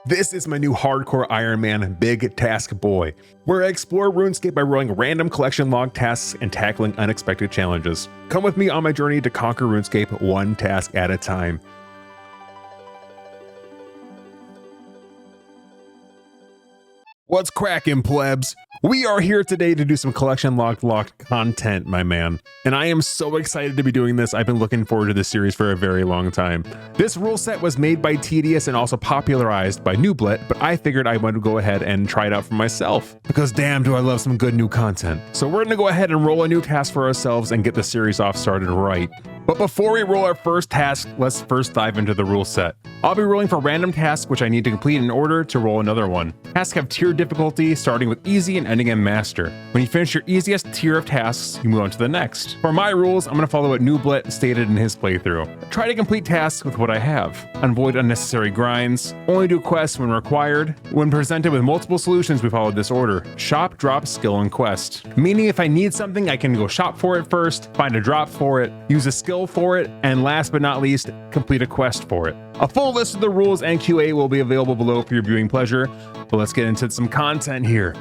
This is my new hardcore Iron Man Big Task Boy, where I explore RuneScape by rolling random collection log tasks and tackling unexpected challenges. Come with me on my journey to conquer RuneScape one task at a time. What's crackin', plebs? We are here today to do some collection locked content, my man. And I am so excited to be doing this. I've been looking forward to this series for a very long time. This rule set was made by Tedious and also popularized by Nooblet, but I figured I wanted to go ahead and try it out for myself, because damn do I love some good new content. So we're gonna go ahead and roll a new task for ourselves and get the series off started right. But before we roll our first task, let's first dive into the rule set. I'll be rolling for random tasks which I need to complete in order to roll another one. Tasks have tiered difficulty, starting with easy and ending in master. When you finish your easiest tier of tasks, you move on to the next. For my rules, I'm going to follow what Nooblet stated in his playthrough. Try to complete tasks with what I have. Avoid unnecessary grinds. Only do quests when required. When presented with multiple solutions, we followed this order: shop, drop, skill, and quest. Meaning if I need something, I can go shop for it first, find a drop for it, use a skill for it, and last but not least, complete a quest for it. A full list of the rules and QA will be available below for your viewing pleasure, but let's get into some content here.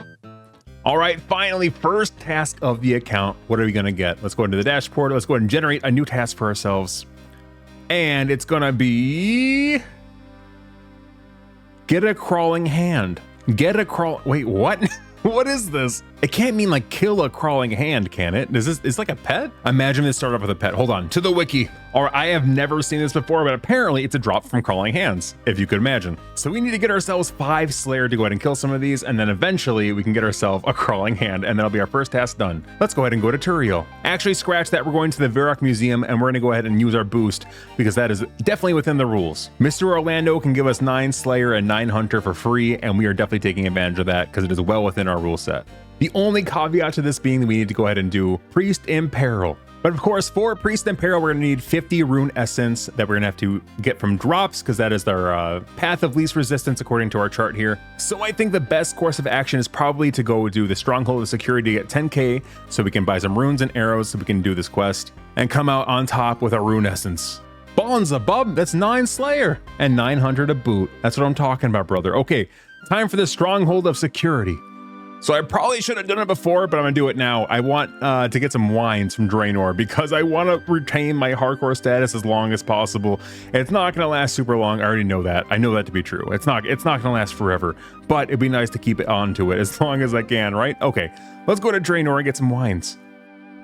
All right, finally, first task of the account. What are we gonna get? Let's go into the dashboard. Let's go ahead and generate a new task for ourselves. And it's gonna be... get a crawling hand. Wait, what? What is this? It can't mean like kill a crawling hand, can it? Is this, it's like a pet? Imagine this started off with a pet. Hold on, to the wiki. Or I have never seen this before, but apparently it's a drop from crawling hands, if you could imagine. So we need to get ourselves 5 Slayer to go ahead and kill some of these, and then eventually we can get ourselves a crawling hand, and that'll be our first task done. Let's go ahead and go to Turio. Actually, scratch that, we're going to the Varrock Museum, and we're gonna go ahead and use our boost, because that is definitely within the rules. Mr. Orlando can give us 9 Slayer and 9 Hunter for free, and we are definitely taking advantage of that, because it is well within our rule set. The only caveat to this being that we need to go ahead and do Priest in Peril. But of course, for Priest in Peril, we're gonna need 50 Rune Essence that we're gonna have to get from drops, because that is our path of least resistance according to our chart here. So I think the best course of action is probably to go do the Stronghold of Security to get 10k, so we can buy some runes and arrows so we can do this quest, and come out on top with a Rune Essence. Bonza bub, that's 9 Slayer, and 900 to boot. That's what I'm talking about, brother. Okay, time for the Stronghold of Security. So I probably should have done it before, but I'm gonna do it now. I want to get some wines from Draenor because I want to retain my hardcore status as long as possible. It's not gonna last super long. I already know that. I know that to be true. It's not gonna last forever, but it'd be nice to keep it on to it as long as I can, right? Okay, let's go to Draenor and get some wines.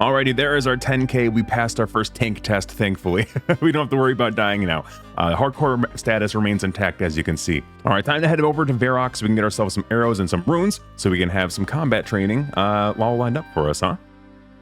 Alrighty, there is our 10k. We passed our first tank test, thankfully. We don't have to worry about dying now. Hardcore status remains intact, as you can see. All right, time to head over to Varrock so we can get ourselves some arrows and some runes so we can have some combat training all lined up for us, huh?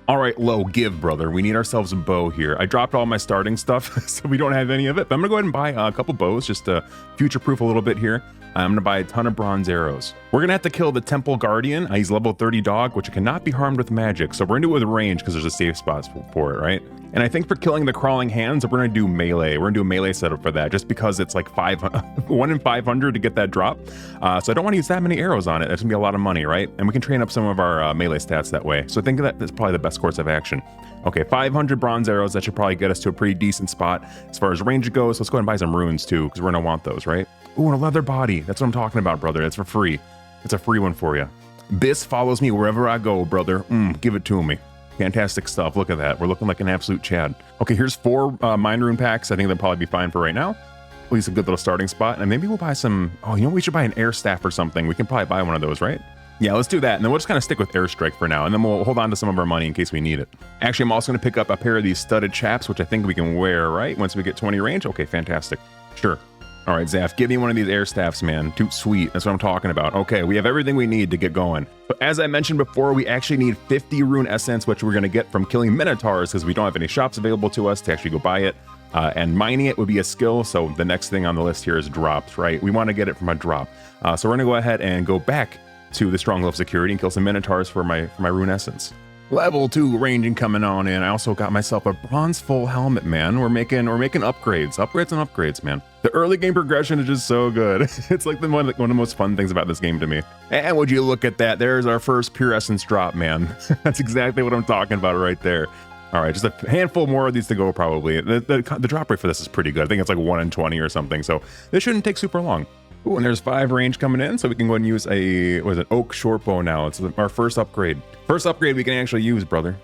All right, Lo, give, brother. We need ourselves a bow here. I dropped all my starting stuff, so we don't have any of it, but I'm gonna go ahead and buy a couple bows just to future-proof a little bit here. I'm gonna buy a ton of bronze arrows. We're gonna have to kill the Temple Guardian. He's level 30 dog, which cannot be harmed with magic, so we're gonna do it with range because there's a safe spot for it, right? And I think for killing the crawling hands, we're gonna do melee. We're gonna do a melee setup for that, just because it's like 1 in 500 to get that drop. So I don't want to use that many arrows on it. That's gonna be a lot of money, right? And we can train up some of our melee stats that way. So I think that's probably the best course of action. Okay, 500 bronze arrows. That should probably get us to a pretty decent spot as far as range goes. Let's go ahead and buy some runes too, because we're gonna want those, right? Ooh, and a leather body. That's what I'm talking about, brother. It's for free. It's a free one for you. Biss follows me wherever I go, brother. Give it to me. Fantastic stuff. Look at that. We're looking like an absolute Chad. Okay, here's 4 mind rune packs. I think they'll probably be fine for right now. At least a good little starting spot. And maybe we'll buy some... oh, you know, we should buy an air staff or something. We can probably buy one of those, right? Yeah, let's do that. And then we'll just kind of stick with airstrike for now. And then we'll hold on to some of our money in case we need it. Actually, I'm also going to pick up a pair of these studded chaps, which I think we can wear, right? Once we get 20 range. Okay, fantastic. Sure. All right, Zaf, give me one of these air staffs, man. Toot sweet. That's what I'm talking about. Okay, we have everything we need to get going. But as I mentioned before, we actually need 50 rune essence, which we're going to get from killing minotaurs because we don't have any shops available to us to actually go buy it. And mining it would be a skill. So the next thing on the list here is drops, right? We want to get it from a drop. So we're going to go ahead and go back to the Stronghold of Security and kill some minotaurs for my rune essence. Level 2 ranging coming on in. I also got myself a bronze full helmet, man. We're making upgrades and upgrades, man. The early game progression is just so good. It's like one of the most fun things about this game to me. And would you look at that? There's our first pure essence drop, man. That's exactly what I'm talking about right there. All right, just a handful more of these to go probably. The drop rate for this is pretty good. I think it's like 1 in 20 or something, so this shouldn't take super long. Ooh, and there's 5 range coming in, so we can go and use a, what is it, oak short bow now. It's our first upgrade. First upgrade we can actually use, brother.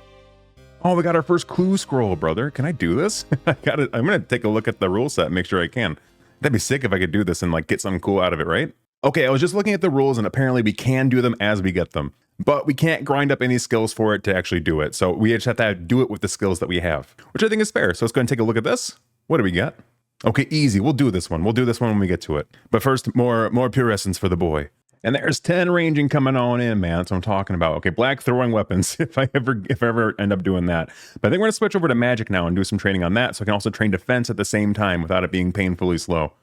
Oh, we got our first clue scroll, brother. Can I do this? I'm gonna take a look at the rule set and make sure I can. That'd be sick if I could do this and like get something cool out of it, right? Okay, I was just looking at the rules and apparently we can do them as we get them, but we can't grind up any skills for it to actually do it. So we just have to do it with the skills that we have, which I think is fair. So let's go and take a look at this. What do we got? Okay, easy. We'll do this one. We'll do this one when we get to it. But first, more pure essence for the boy. And there's 10 ranging coming on in, man. That's what I'm talking about. Okay, black throwing weapons, if I ever end up doing that. But I think we're gonna switch over to magic now and do some training on that, so I can also train defense at the same time without it being painfully slow.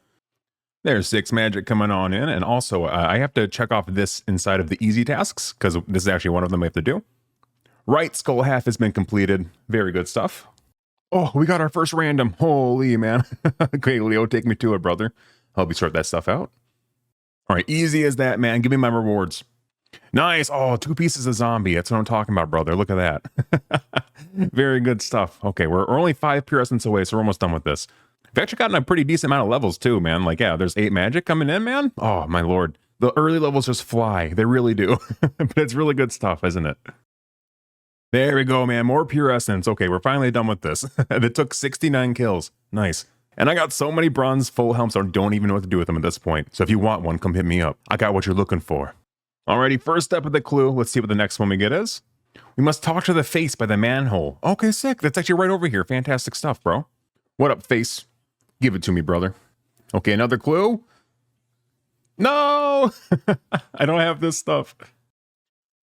There's 6 magic coming on in, and also I have to check off this inside of the easy tasks, because this is actually one of them we have to do. Right skull half has been completed. Very good stuff. Oh, we got our first random. Holy man. Okay, Leo, take me to it, brother. I'll help you sort that stuff out. All right, easy as that, man. Give me my rewards. Nice. Oh, 2 pieces of zombie. That's what I'm talking about, brother. Look at that. Very good stuff. Okay, we're only 5 pure essence away, so we're almost done with this. We've actually gotten a pretty decent amount of levels too, man. Like, yeah, there's 8 magic coming in, man. Oh, my lord. The early levels just fly. They really do. But it's really good stuff, isn't it? There we go, man. More pure essence. Okay, we're finally done with this. It took 69 kills. Nice. And I got so many bronze full helms I don't even know what to do with them at this point. So if you want one, come hit me up. I got what you're looking for. Alrighty, first step of the clue. Let's see what the next one we get is. We must talk to the face by the manhole. Okay, sick. That's actually right over here. Fantastic stuff, bro. What up, face? Give it to me, brother. Okay, another clue. No! I don't have this stuff.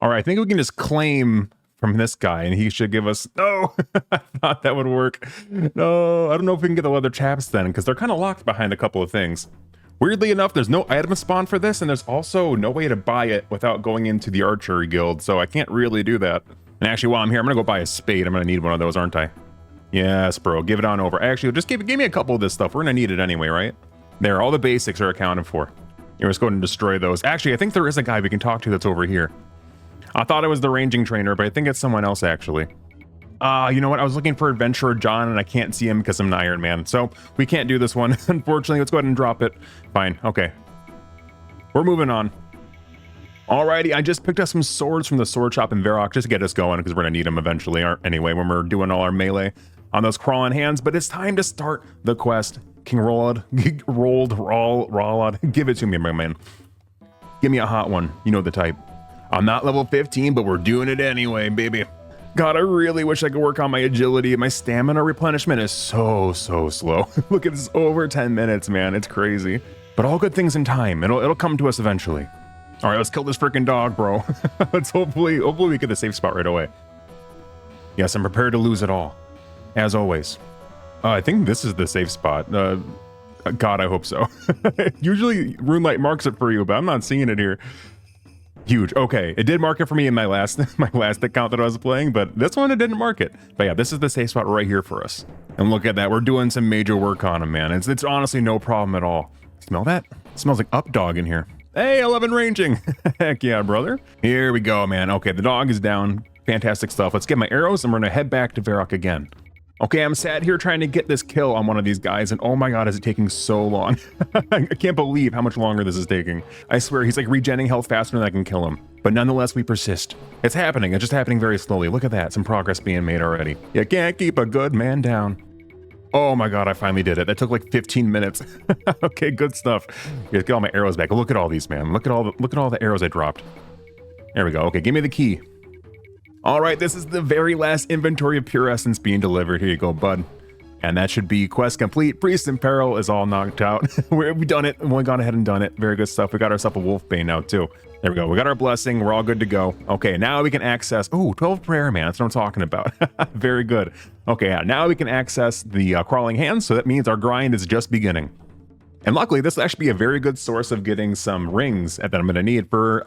All right, I think we can just claim from this guy and he should give us... No! I thought that would work. No, I don't know if we can get the leather chaps then, because they're kind of locked behind a couple of things. Weirdly enough, there's no item spawn for this, and there's also no way to buy it without going into the archery guild, so I can't really do that. And actually, while I'm here, I'm gonna go buy a spade. I'm gonna need one of those, aren't I? Yes, bro, give it on over. Actually, just give me a couple of this stuff. We're gonna need it anyway, right? There, all the basics are accounted for. Here, let's go ahead and destroy those. Actually, I think there is a guy we can talk to that's over here. I thought it was the ranging trainer, but I think it's someone else, actually. You know what? I was looking for Adventurer John, and I can't see him because I'm an Iron Man. So, we can't do this one. Unfortunately, let's go ahead and drop it. Fine, okay. We're moving on. Alrighty, I just picked up some swords from the sword shop in Varrock just to get us going, because we're going to need them eventually, anyway, when we're doing all our melee on those crawling hands. But it's time to start the quest. King Rollad, give it to me, my man. Give me a hot one. You know the type. I'm not level 15, but we're doing it anyway, baby. God, I really wish I could work on my agility. My stamina replenishment is so slow. Look, it's over 10 minutes, man. It's crazy. But all good things in time. It'll come to us eventually. All right, let's kill this freaking dog, bro. Let's hopefully we get the safe spot right away. Yes, I'm prepared to lose it all, as always. I think this is the safe spot. God, I hope so. Usually RuneLight marks it for you, but I'm not seeing it here. Huge. Okay, it did mark it for me in my last account that I was playing, but this one it didn't mark it. But yeah, this is the safe spot right here for us. And look at that, we're doing some major work on him, man. It's honestly no problem at all. Smell that? It smells like up dog in here. Hey, 11 ranging. Heck yeah, brother. Here we go, man. Okay, the dog is down. Fantastic stuff. Let's get my arrows and we're gonna head back to Varrock again. Okay, I'm sat here trying to get this kill on one of these guys, and oh my god, is it taking so long. I can't believe how much longer this is taking. I swear, he's like regenning health faster than I can kill him. But nonetheless, we persist. It's happening. It's just happening very slowly. Look at that. Some progress being made already. You can't keep a good man down. Oh my god, I finally did it. That took like 15 minutes. Okay, good stuff. Here, get all my arrows back. Look at all these, man. Look at all the arrows I dropped. There we go. Okay, give me the key. All right, this is the very last inventory of pure essence being delivered. Here you go, bud. And that should be quest complete. Priest in Peril is all knocked out. We've done it. We've gone ahead and done it. Very good stuff. We got ourselves a Wolfbane now, too. There we go. We got our blessing. We're all good to go. Okay, now we can access... Oh, 12 prayer, man. That's what I'm talking about. Very good. Okay, yeah, now we can access the crawling hands, so that means our grind is just beginning. And luckily, this will actually be a very good source of getting some rings that I'm going to need for,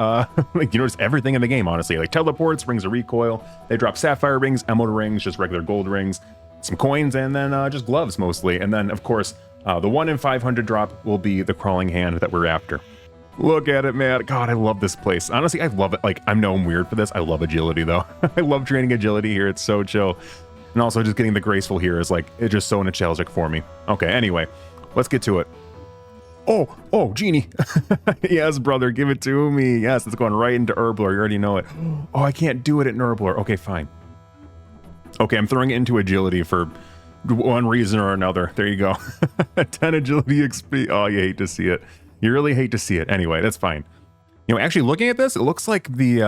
like, you know, just everything in the game, honestly. Like teleports, rings of recoil. They drop sapphire rings, emerald rings, just regular gold rings, some coins, and then just gloves mostly. And then, of course, the 1 in 500 drop will be the crawling hand that we're after. Look at it, man. God, I love this place. Honestly, I love it. Like, I know I'm weird for this. I love agility, though. I love training agility here. It's so chill. And also just getting the graceful here is, like, it's just so nostalgic for me. Okay, anyway, let's get to it. Oh, genie. Yes, brother, give it to me. Yes, it's going right into Herbler. You already know it. Oh, I can't do it at Herbler. Okay, fine. Okay, I'm throwing it into agility for one reason or another. There you go. 10 agility XP. Oh, you hate to see it. You really hate to see it. Anyway, that's fine. You know, actually looking at this, it looks like the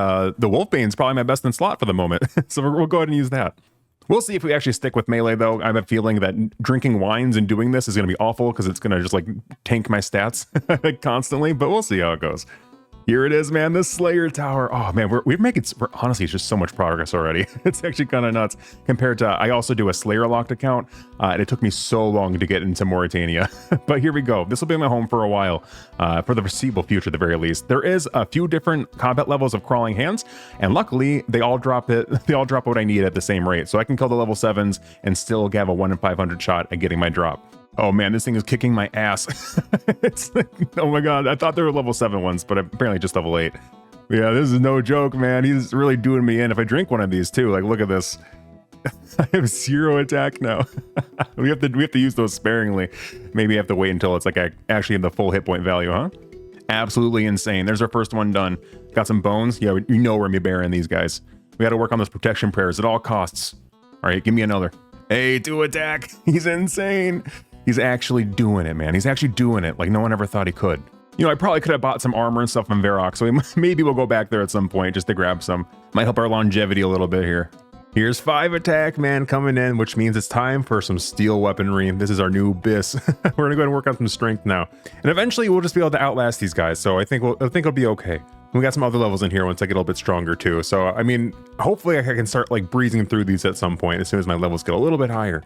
Wolfbane's probably my best in slot for the moment. So we'll go ahead and use that. We'll see if we actually stick with melee, though. I have a feeling that drinking wines and doing this is going to be awful because it's going to just like tank my stats constantly, but we'll see how it goes. Here it is, man, the Slayer Tower. Oh man, we're making, honestly, it's just so much progress already. It's actually kind of nuts compared to, I also do a Slayer locked account, and it took me so long to get into Mauritania. But here we go. This will be my home for a while, for the foreseeable future at the very least. There is a few different combat levels of crawling hands, and luckily they all drop what I need at the same rate. So I can kill the level 7s and still have a 1 in 500 shot at getting my drop. Oh man, this thing is kicking my ass. It's like, oh my god, I thought there were level 7 ones, but apparently just level 8. Yeah, this is no joke, man. He's really doing me in. If I drink one of these too, like look at this. I have 0 attack now. we have to use those sparingly. Maybe I have to wait until it's like I actually have the full hit point value, huh? Absolutely insane. There's our first one done. Got some bones. Yeah, you know we're gonna be bearing these guys. We got to work on those protection prayers at all costs. All right, give me another. Hey, 2 attack. He's insane. He's actually doing it, man. He's actually doing it like no one ever thought he could. You know, I probably could have bought some armor and stuff from Varrock, so maybe we'll go back there at some point just to grab some. Might help our longevity a little bit here. Here's 5 attack, man, coming in, which means it's time for some steel weaponry. This is our new Biss. We're gonna go ahead and work on some strength now. And eventually we'll just be able to outlast these guys, so I think it'll be okay. We got some other levels in here once I get a little bit stronger too. So, I mean, hopefully I can start like breezing through these at some point as soon as my levels get a little bit higher.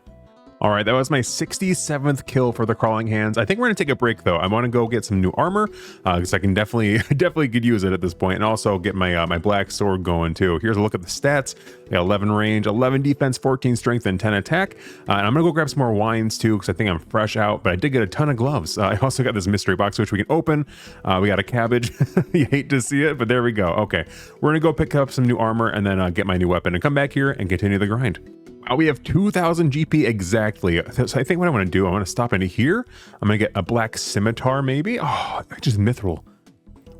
All right, that was my 67th kill for the crawling hands. I think we're gonna take a break though. I want to go get some new armor because I can definitely could use it at this point, and also get my my black sword going too. Here's a look at the stats. I got 11 range, 11 defense, 14 strength, and 10 attack. And I'm gonna go grab some more wines too because I think I'm fresh out. But I did get a ton of gloves. I also got this mystery box which we can open. We got a cabbage. You hate to see it, but there we go. Okay, we're gonna go pick up some new armor and then get my new weapon and come back here and continue the grind. We have 2,000 GP exactly. So I think what I want to do, I want to stop into here. I'm going to get a black scimitar maybe. Oh, just mithril.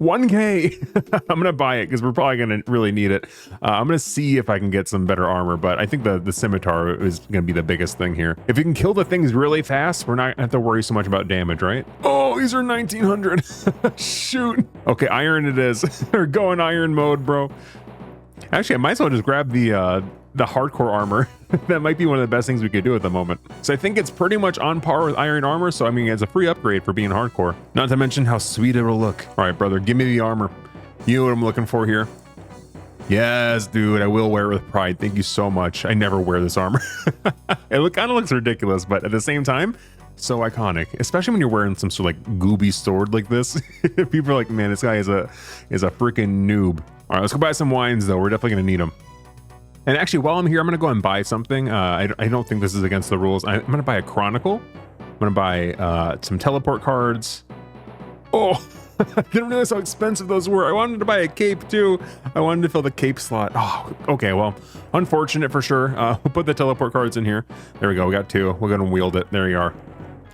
1K. I'm going to buy it because we're probably going to really need it. I'm going to see if I can get some better armor, but I think the scimitar is going to be the biggest thing here. If we can kill the things really fast, we're not going to have to worry so much about damage, right? Oh, these are 1900. Shoot. Okay, iron it is. We're going iron mode, bro. Actually, I might as well just grab the hardcore armor. That might be one of the best things we could do at the moment. So I think it's pretty much on par with iron armor, so I mean it's a free upgrade for being hardcore. Not to mention how sweet it'll look. All right, brother, give me the armor. You know what I'm looking for here. Yes, dude, I will wear it with pride. Thank you so much. I never wear this armor. It kind of looks ridiculous, but at the same time, so iconic, especially when you're wearing some sort of like gooby sword like this. People are like, man, this guy is a freaking noob. All right, let's go buy some wines though. We're definitely gonna need them. And actually, while I'm here, I'm gonna go and buy something. I don't think this is against the rules. I'm gonna buy a Chronicle. I'm gonna buy some teleport cards. Oh, I didn't realize how expensive those were. I wanted to buy a cape too. I wanted to fill the cape slot. Oh, okay, well, unfortunate for sure. We'll put the teleport cards in here. There we go, we got 2. We're gonna wield it, there you are.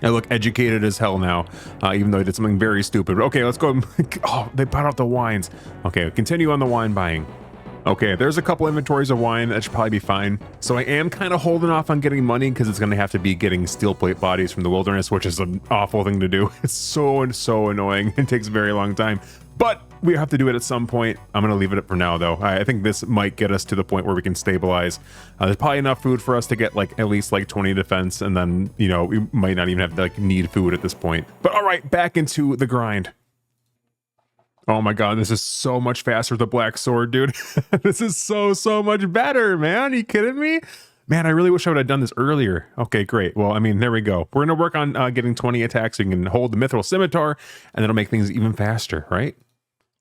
I look educated as hell now, even though I did something very stupid. Okay, let's go. Oh, they bought out the wines. Okay, continue on the wine buying. Okay, there's a couple inventories of wine. That should probably be fine. So I am kind of holding off on getting money because it's going to have to be getting steel plate bodies from the wilderness, which is an awful thing to do. It's so annoying. It takes a very long time, but we have to do it at some point. I'm going to leave it up for now though. I think this might get us to the point where we can stabilize. There's probably enough food for us to get like at least like 20 defense, and then, you know, we might not even have to like need food at this point. But all right, back into the grind. Oh my god, this is so much faster with the black sword, dude. This is so much better, man. Are you kidding me? Man, I really wish I would have done this earlier. Okay, great. Well, I mean, there we go. We're going to work on getting 20 attacks so you can hold the mithril scimitar, and that'll make things even faster, right?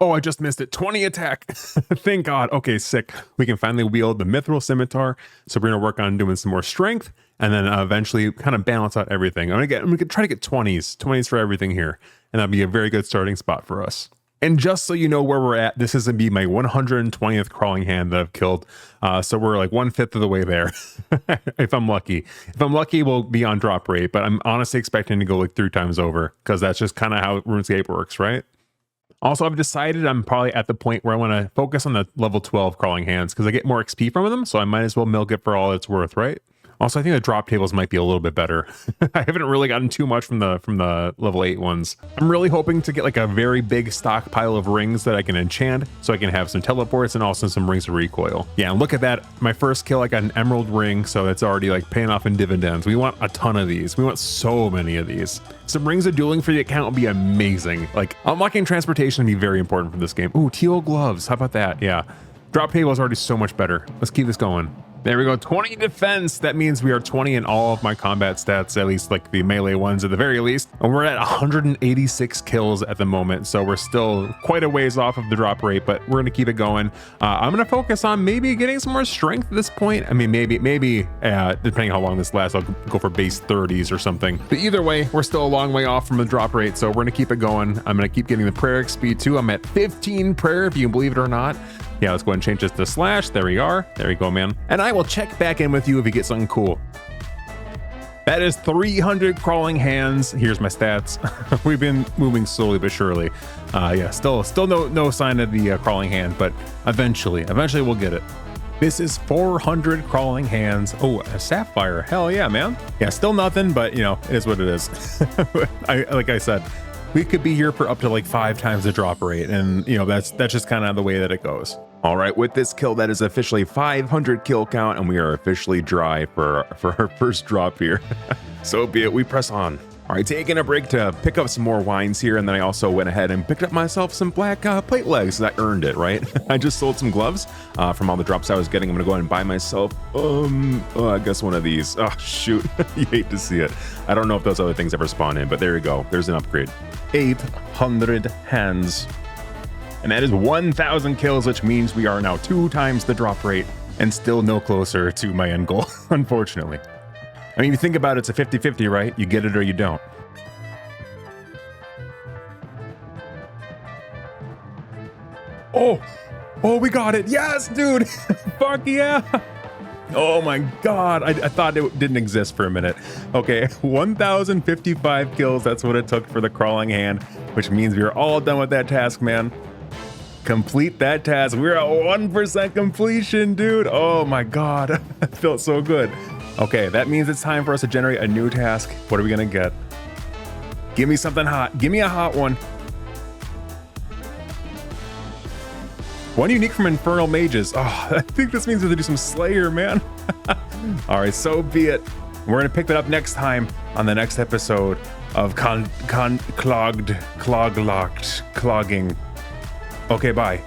Oh, I just missed it. 20 attack. Thank God. Okay, sick. We can finally wield the mithril scimitar. So we're going to work on doing some more strength, and then eventually kind of balance out everything. I'm gonna try to get 20s for everything here, and that'll be a very good starting spot for us. And just so you know where we're at, this is gonna be my 120th crawling hand that I've killed. So we're like 1/5 of the way there. If I'm lucky. If I'm lucky, we'll be on drop rate, but I'm honestly expecting to go like 3 times over because that's just kind of how RuneScape works, right? Also, I've decided I'm probably at the point where I want to focus on the level 12 crawling hands because I get more XP from them, so I might as well milk it for all it's worth, right? Also, I think the drop tables might be a little bit better. I haven't really gotten too much from the level 8 ones. I'm really hoping to get like a very big stockpile of rings that I can enchant so I can have some teleports and also some rings of recoil. Yeah, and look at that. My first kill, I got an emerald ring, so that's already like paying off in dividends. We want a ton of these. We want so many of these. Some rings of dueling for the account would be amazing. Like unlocking transportation would be very important for this game. Ooh, teal gloves. How about that? Yeah. Drop table is already so much better. Let's keep this going. There we go, 20 defense. That means we are 20 in all of my combat stats, at least like the melee ones at the very least. And we're at 186 kills at the moment, so we're still quite a ways off of the drop rate, but we're gonna keep it going. I'm gonna focus on maybe getting some more strength at this point. I mean, maybe depending how long this lasts, I'll go for base 30s or something. But either way, we're still a long way off from the drop rate, so we're gonna keep it going. I'm gonna keep getting the prayer XP too. I'm at 15 prayer, if you can believe it or not. Yeah, let's go ahead and change this to slash. There we are. There you go, man. And I will check back in with you if you get something cool. That is 300 crawling hands. Here's my stats. We've been moving slowly but surely. Yeah, still no sign of the crawling hand, but eventually we'll get it. This is 400 crawling hands. Oh, a sapphire. Hell yeah, man. Yeah, still nothing, but you know, it is what it is. Like I said, we could be here for up to like 5 times the drop rate, and you know that's just kind of the way that it goes. All right, with this kill, that is officially 500 kill count, and we are officially dry for our first drop here. So be it, we press on. All right, taking a break to pick up some more wines here, and then I also went ahead and picked up myself some black plate legs. I earned it, right? I just sold some gloves from all the drops I was getting. I'm gonna go ahead and buy myself, I guess one of these. Oh, shoot, you hate to see it. I don't know if those other things ever spawn in, but there you go. There's an upgrade. 800 hands. And that is 1,000 kills, which means we are now 2 times the drop rate and still no closer to my end goal, unfortunately. I mean, if you think about it, it's a 50-50, right? You get it or you don't. Oh, we got it. Yes, dude. Fuck yeah. Oh my God. I thought it didn't exist for a minute. Okay, 1,055 kills. That's what it took for the crawling hand, which means we are all done with that task, man. Complete that task. We're at 1% completion, dude. Oh my God. That felt so good. Okay, that means it's time for us to generate a new task. What are we gonna get? Give me something hot. Give me a hot one. One unique from Infernal Mages. Oh, I think this means we have to do some Slayer, man. All right, so be it. We're gonna pick that up next time on the next episode of Clogging. Okay, bye.